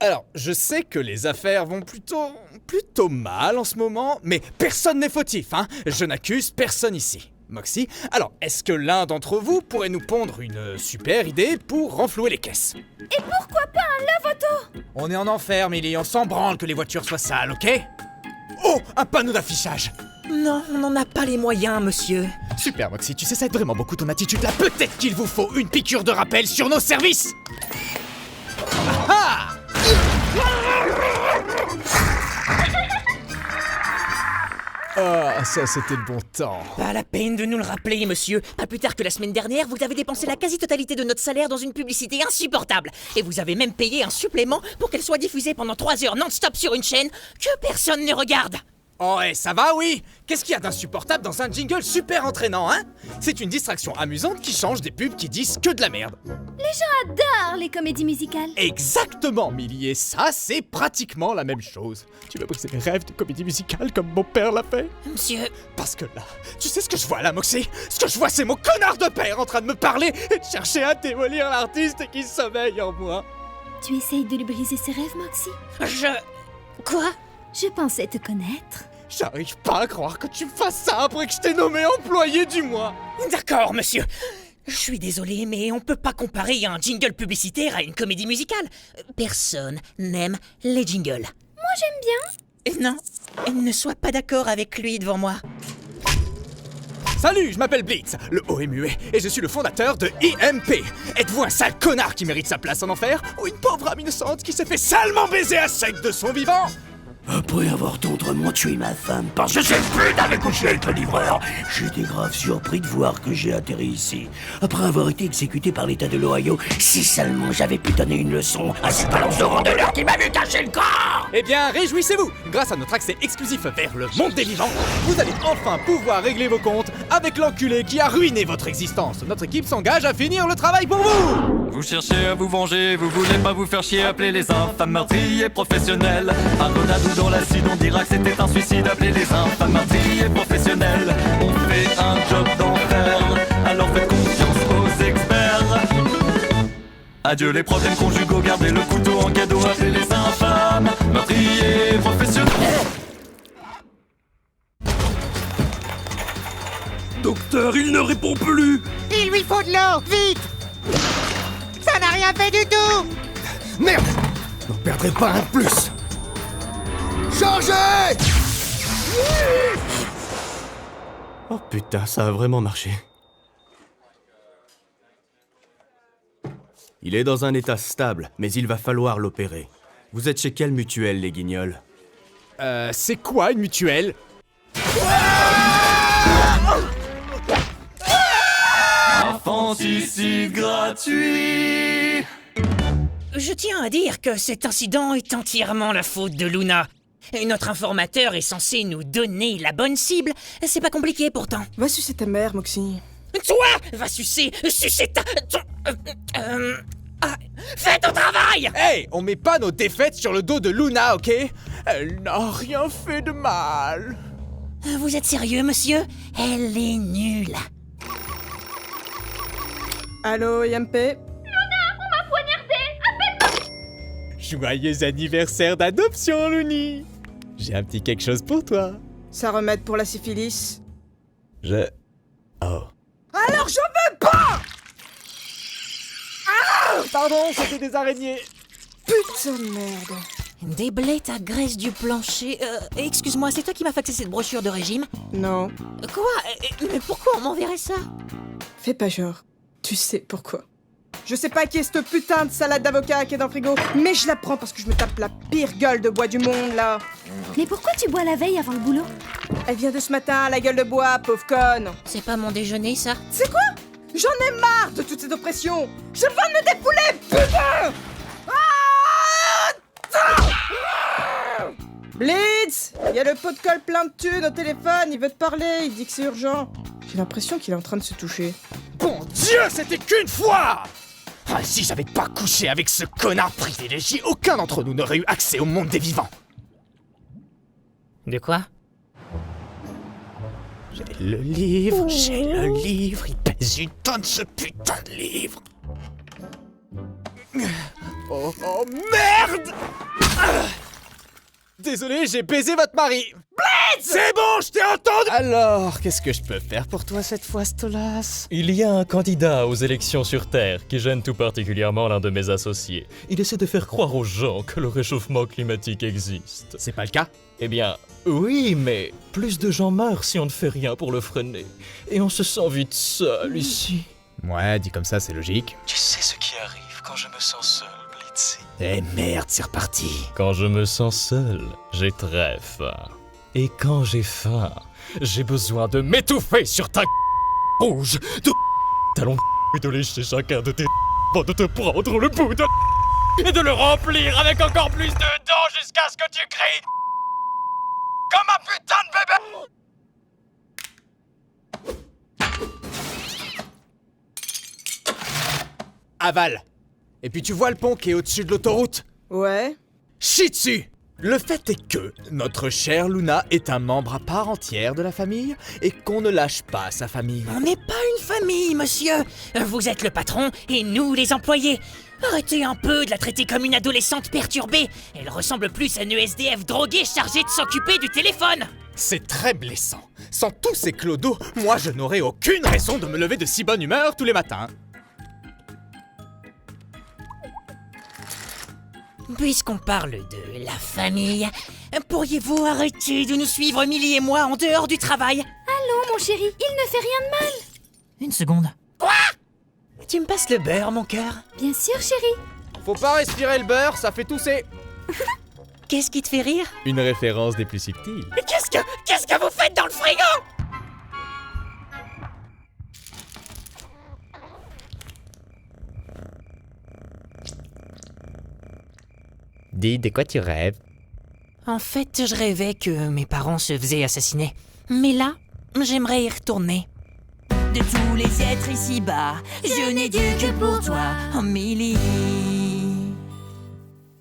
Alors, je sais que les affaires vont plutôt mal en ce moment, mais personne n'est fautif, hein. Je n'accuse personne ici. Moxie, alors, est-ce que l'un d'entre vous pourrait nous pondre une super idée pour renflouer les caisses? Et pourquoi pas un lave-auto? On est en enfer, Millie, on s'en branle que les voitures soient sales, ok? Oh, un panneau d'affichage! Non, on n'en a pas les moyens, monsieur. Super, Moxie, tu sais, ça aide vraiment beaucoup ton attitude là. Peut-être qu'il vous faut une piqûre de rappel sur nos services! Ah! Ah, ça c'était le bon temps. Pas la peine de nous le rappeler, monsieur. Pas plus tard que la semaine dernière, vous avez dépensé la quasi-totalité de notre salaire dans une publicité insupportable. Et vous avez même payé un supplément pour qu'elle soit diffusée pendant 3 heures non-stop sur une chaîne que personne ne regarde. Oh, ouais, ça va, oui? Qu'est-ce qu'il y a d'insupportable dans un jingle super entraînant, hein? C'est une distraction amusante qui change des pubs qui disent que de la merde. Les gens adorent les comédies musicales. Exactement, Millie, et ça, c'est pratiquement la même chose. Tu m'as brisé mes rêves de comédie musicale comme mon père l'a fait? Monsieur... Parce que là, tu sais ce que je vois là, Moxie? Ce que je vois, c'est mon connard de père en train de me parler et de chercher à démolir l'artiste qui sommeille en moi. Tu essayes de lui briser ses rêves, Moxie? Quoi? Je pensais te connaître. J'arrive pas à croire que tu me fasses ça après que je t'ai nommé employé du mois. D'accord, monsieur. Je suis désolé, mais on peut pas comparer un jingle publicitaire à une comédie musicale. Personne n'aime les jingles. Moi, j'aime bien. Non, ne sois pas d'accord avec lui devant moi. Salut, je m'appelle Blitz, le haut et muet, et je suis le fondateur de IMP. Êtes-vous un sale connard qui mérite sa place en enfer, ou une pauvre âme innocente qui s'est fait salement baiser à sec de son vivant? Après avoir tendrement tué ma femme parce que cette pute avait couché avec le livreur, j'étais grave surpris de voir que j'ai atterri ici. Après avoir été exécuté par l'État de l'Ohio, si seulement j'avais pu donner une leçon à cette balance de randonneur qui m'a vu cacher le corps! Eh bien, réjouissez-vous! Grâce à notre accès exclusif vers le monde des vivants, vous allez enfin pouvoir régler vos comptes avec l'enculé qui a ruiné votre existence. Notre équipe s'engage à finir le travail pour vous! Vous cherchez à vous venger, vous voulez pas vous faire chier, appelez les infâmes meurtriers professionnels. Pardonnez-nous dans l'acide, on dira que c'était un suicide, appelez les infâmes meurtriers professionnels. On fait un job d'enfer, alors faites confiance aux experts. Adieu les problèmes conjugaux, gardez le couteau en cadeau, appelez les infâmes meurtriers professionnels. Docteur, il ne répond plus! Il lui faut de l'eau, vite! Ça n'a rien fait du tout! Merde! N'en perdrai pas un de plus! Chargez! Oh putain, ça a vraiment marché. Il est dans un état stable, mais il va falloir l'opérer. Vous êtes chez quelle mutuelle, les guignols? C'est quoi une mutuelle? Infanticide gratuit. Je tiens à dire que cet incident est entièrement la faute de Luna. Et notre informateur est censé nous donner la bonne cible. C'est pas compliqué pourtant. Va sucer ta mère, Moxie. Toi, va sucer ta... fais ton travail! Hey, on met pas nos défaites sur le dos de Luna, ok? Elle n'a rien fait de mal. Vous êtes sérieux, monsieur? Elle est nulle. Allô, IMP? Joyeux anniversaire d'adoption, Looney. J'ai un petit quelque chose pour toi. Ça remède pour la syphilis? Oh. Alors j'en veux pas! Pardon, c'était des araignées. Putain de merde. Des blettes à graisse du plancher... excuse-moi, c'est toi qui m'as faxé cette brochure de régime? Non. Quoi? Mais pourquoi on m'enverrait ça? Fais pas genre. Tu sais pourquoi. Je sais pas qui est cette putain de salade d'avocat qui est dans le frigo, mais je la prends parce que je me tape la pire gueule de bois du monde, là. Mais pourquoi tu bois la veille avant le boulot? Elle vient de ce matin, la gueule de bois, pauvre conne. C'est pas mon déjeuner, ça? C'est quoi? J'en ai marre de toute cette oppression. J'ai besoin de me dépouler, putain! Blitz! Il y a le pot de colle plein de thunes au téléphone, il veut te parler, il dit que c'est urgent. J'ai l'impression qu'il est en train de se toucher. Bon Dieu, c'était qu'une fois! Ah, si j'avais pas couché avec ce connard privilégié, aucun d'entre nous n'aurait eu accès au monde des vivants. De quoi? J'ai le livre, il pèse une tonne ce putain de livre. Oh, oh, merde! Désolé, j'ai baisé votre mari. Blitz! C'est bon, je t'ai entendu! Alors, qu'est-ce que je peux faire pour toi cette fois, Stolas? Il y a un candidat aux élections sur Terre qui gêne tout particulièrement l'un de mes associés. Il essaie de faire croire aux gens que le réchauffement climatique existe. C'est pas le cas? Eh bien, oui, mais plus de gens meurent si on ne fait rien pour le freiner. Et on se sent vite seul ici. Ouais, dit comme ça, c'est logique. Tu sais ce qui arrive quand je me sens seul, Blitzy? Eh merde, c'est reparti. Quand je me sens seul, j'ai très faim. Et quand j'ai faim, j'ai besoin de m'étouffer sur ta rouge, de talons et de lécher chacun de tes avant de te prendre le bout de et de le remplir avec encore plus de dents jusqu'à ce que tu cries comme un putain de bébé. Aval. Et puis tu vois le pont qui est au-dessus de l'autoroute? Ouais. Chie dessus! Le fait est que notre chère Luna est un membre à part entière de la famille et qu'on ne lâche pas sa famille. On n'est pas une famille, monsieur. Vous êtes le patron et nous les employés. Arrêtez un peu de la traiter comme une adolescente perturbée. Elle ressemble plus à une SDF droguée chargée de s'occuper du téléphone. C'est très blessant. Sans tous ces clodos, moi je n'aurais aucune raison de me lever de si bonne humeur tous les matins. Puisqu'on parle de la famille, pourriez-vous arrêter de nous suivre Millie et moi en dehors du travail? Allons, mon chéri, il ne fait rien de mal. Une seconde. Quoi? Tu me passes le beurre, mon cœur? Bien sûr, chéri. Faut pas respirer le beurre, ça fait tousser. Qu'est-ce qui te fait rire? Une référence des plus subtiles. Qu'est-ce que vous faites dans le frigo? Dis, de quoi tu rêves? En fait, je rêvais que mes parents se faisaient assassiner. Mais là, j'aimerais y retourner. De tous les êtres ici-bas, je n'ai Dieu que pour toi, Millie.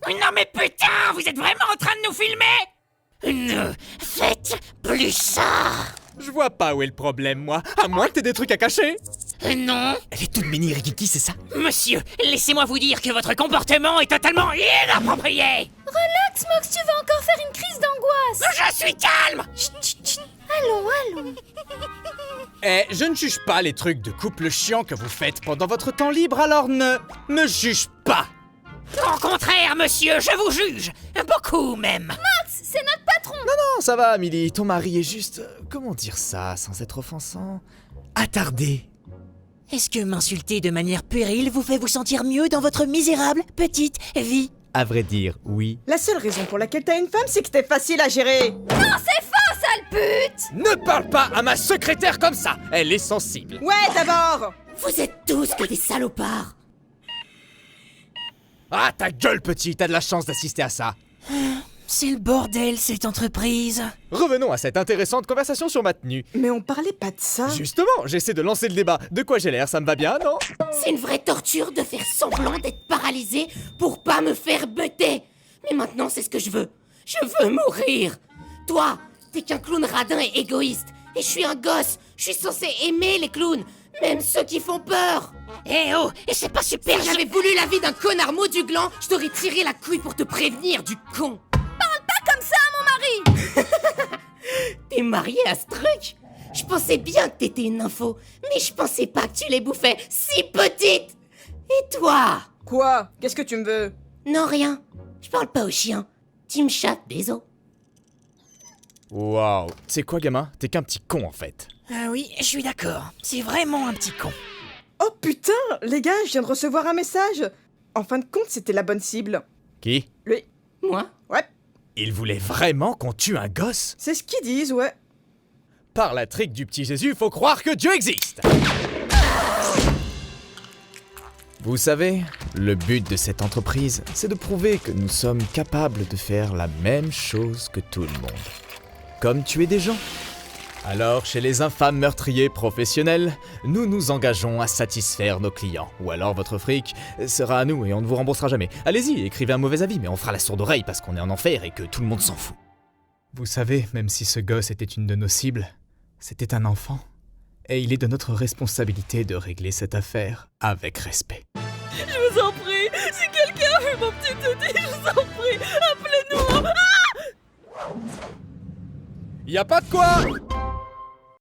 Non mais putain, vous êtes vraiment en train de nous filmer? Ne faites plus ça! Je vois pas où est le problème, moi. À moins que t'aies des trucs à cacher. Non. Elle est toute mini Rikiki, c'est ça? Monsieur, laissez-moi vous dire que votre comportement est totalement inapproprié. Relax, Mox, tu vas encore faire une crise d'angoisse. Je suis calme. Chut, chut, chut. Allons. Eh, je ne juge pas les trucs de couple chiant que vous faites pendant votre temps libre, alors ne me juge pas. Au contraire, monsieur, je vous juge. Beaucoup même. Mox, c'est notre patron. Non, ça va, Amélie. Ton mari est juste... comment dire ça sans être offensant? Attardé. Est-ce que m'insulter de manière puérile vous fait vous sentir mieux dans votre misérable petite vie? À vrai dire, oui. La seule raison pour laquelle t'as une femme, c'est que t'es facile à gérer. Non, c'est faux, sale pute. Ne parle pas à ma secrétaire comme ça. Elle est sensible. Ouais, d'abord. Vous êtes tous que des salopards. Ah, ta gueule, petit. T'as de la chance d'assister à ça. C'est le bordel, cette entreprise. Revenons à cette intéressante conversation sur ma tenue. Mais on parlait pas de ça. Justement, j'essaie de lancer le débat. De quoi j'ai l'air, ça me va bien, non? C'est une vraie torture de faire semblant d'être paralysé pour pas me faire buter. Mais maintenant, c'est ce que je veux. Je veux mourir. Toi, t'es qu'un clown radin et égoïste. Et je suis un gosse. Je suis censé aimer les clowns, même ceux qui font peur. Eh oh, et c'est pas super. Si j'avais voulu la vie d'un connard mauduglant, je t'aurais tiré la couille pour te prévenir, du con. Comme ça, mon mari. T'es marié à ce truc? Je pensais bien que t'étais une info, mais je pensais pas que tu les bouffais si petite. Et toi? Quoi? Qu'est-ce que tu me veux? Non, rien. Je parle pas aux chiens. Tu me chattes, Bézo. Waouh. C'est quoi, gamin? T'es qu'un petit con, en fait. Ah oui, je suis d'accord. C'est vraiment un petit con. Oh putain, les gars, je viens de recevoir un message. En fin de compte, c'était la bonne cible. Qui? Lui. Moi? Ouais. Il voulait vraiment qu'on tue un gosse? C'est ce qu'ils disent, ouais. Par la trique du petit Jésus, faut croire que Dieu existe. Vous savez, le but de cette entreprise, c'est de prouver que nous sommes capables de faire la même chose que tout le monde. Comme tuer des gens. Alors, chez les infâmes meurtriers professionnels, nous nous engageons à satisfaire nos clients. Ou alors votre fric sera à nous et on ne vous remboursera jamais. Allez-y, écrivez un mauvais avis, mais on fera la sourde oreille parce qu'on est en enfer et que tout le monde s'en fout. Vous savez, même si ce gosse était une de nos cibles, c'était un enfant. Et il est de notre responsabilité de régler cette affaire avec respect. Je vous en prie, si quelqu'un a vu mon petit touti, je vous en prie, appelez-nous. Y a pas de quoi!